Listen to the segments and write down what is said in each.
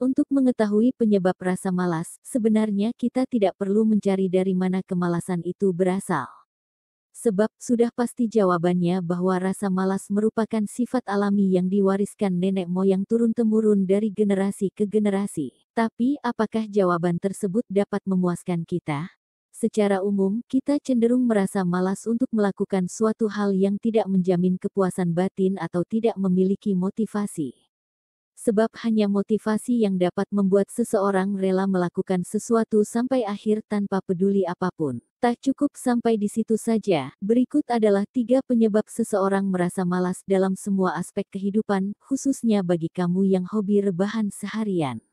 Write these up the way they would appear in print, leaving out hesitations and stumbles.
Untuk mengetahui penyebab rasa malas, sebenarnya kita tidak perlu mencari dari mana kemalasan itu berasal. Sebab sudah pasti jawabannya bahwa rasa malas merupakan sifat alami yang diwariskan nenek moyang turun-temurun dari generasi ke generasi. Tapi apakah jawaban tersebut dapat memuaskan kita? Secara umum, kita cenderung merasa malas untuk melakukan suatu hal yang tidak menjamin kepuasan batin atau tidak memiliki motivasi. Sebab hanya motivasi yang dapat membuat seseorang rela melakukan sesuatu sampai akhir tanpa peduli apapun. Tak cukup sampai di situ saja, berikut adalah 3 penyebab seseorang merasa malas dalam semua aspek kehidupan, khususnya bagi kamu yang hobi rebahan seharian.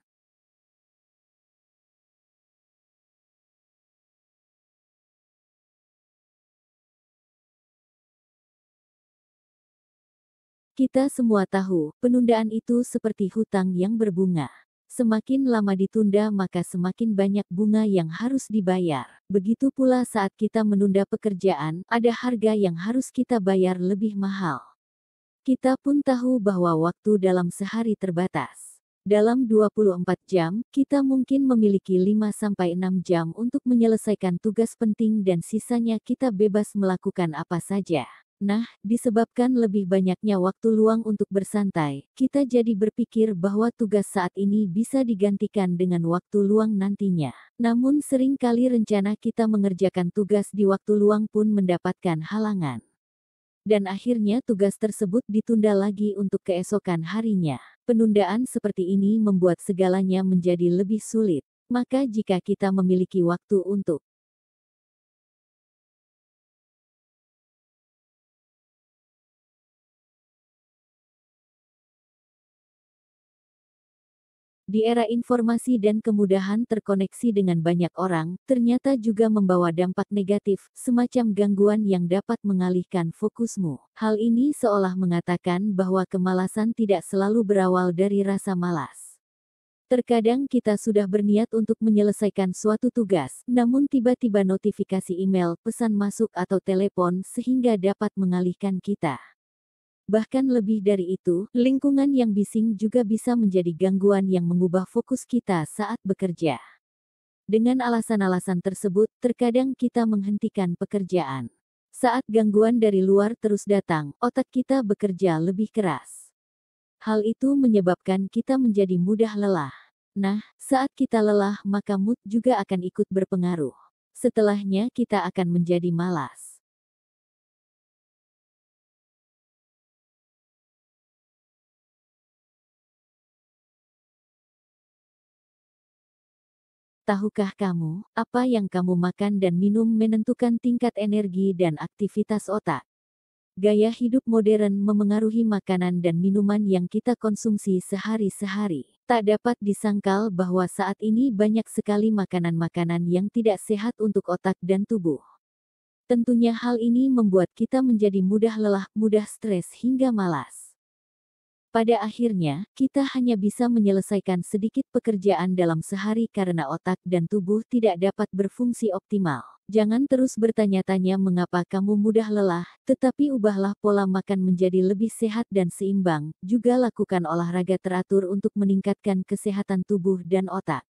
Kita semua tahu, penundaan itu seperti hutang yang berbunga. Semakin lama ditunda maka semakin banyak bunga yang harus dibayar. Begitu pula saat kita menunda pekerjaan, ada harga yang harus kita bayar lebih mahal. Kita pun tahu bahwa waktu dalam sehari terbatas. Dalam 24 jam, kita mungkin memiliki 5-6 jam untuk menyelesaikan tugas penting dan sisanya kita bebas melakukan apa saja. Nah, disebabkan lebih banyaknya waktu luang untuk bersantai, kita jadi berpikir bahwa tugas saat ini bisa digantikan dengan waktu luang nantinya. Namun sering kali rencana kita mengerjakan tugas di waktu luang pun mendapatkan halangan. Dan akhirnya tugas tersebut ditunda lagi untuk keesokan harinya. Penundaan seperti ini membuat segalanya menjadi lebih sulit. Maka jika kita memiliki waktu untuk di era informasi dan kemudahan terkoneksi dengan banyak orang, ternyata juga membawa dampak negatif, semacam gangguan yang dapat mengalihkan fokusmu. Hal ini seolah mengatakan bahwa kemalasan tidak selalu berawal dari rasa malas. Terkadang kita sudah berniat untuk menyelesaikan suatu tugas, namun tiba-tiba notifikasi email, pesan masuk atau telepon sehingga dapat mengalihkan kita. Bahkan lebih dari itu, lingkungan yang bising juga bisa menjadi gangguan yang mengubah fokus kita saat bekerja. Dengan alasan-alasan tersebut, terkadang kita menghentikan pekerjaan. Saat gangguan dari luar terus datang, otak kita bekerja lebih keras. Hal itu menyebabkan kita menjadi mudah lelah. Nah, saat kita lelah maka mood juga akan ikut berpengaruh. Setelahnya kita akan menjadi malas. Tahukah kamu, apa yang kamu makan dan minum menentukan tingkat energi dan aktivitas otak? Gaya hidup modern memengaruhi makanan dan minuman yang kita konsumsi sehari-hari. Tak dapat disangkal bahwa saat ini banyak sekali makanan-makanan yang tidak sehat untuk otak dan tubuh. Tentunya hal ini membuat kita menjadi mudah lelah, mudah stres hingga malas. Pada akhirnya, kita hanya bisa menyelesaikan sedikit pekerjaan dalam sehari karena otak dan tubuh tidak dapat berfungsi optimal. Jangan terus bertanya-tanya mengapa kamu mudah lelah, tetapi ubahlah pola makan menjadi lebih sehat dan seimbang. Juga lakukan olahraga teratur untuk meningkatkan kesehatan tubuh dan otak.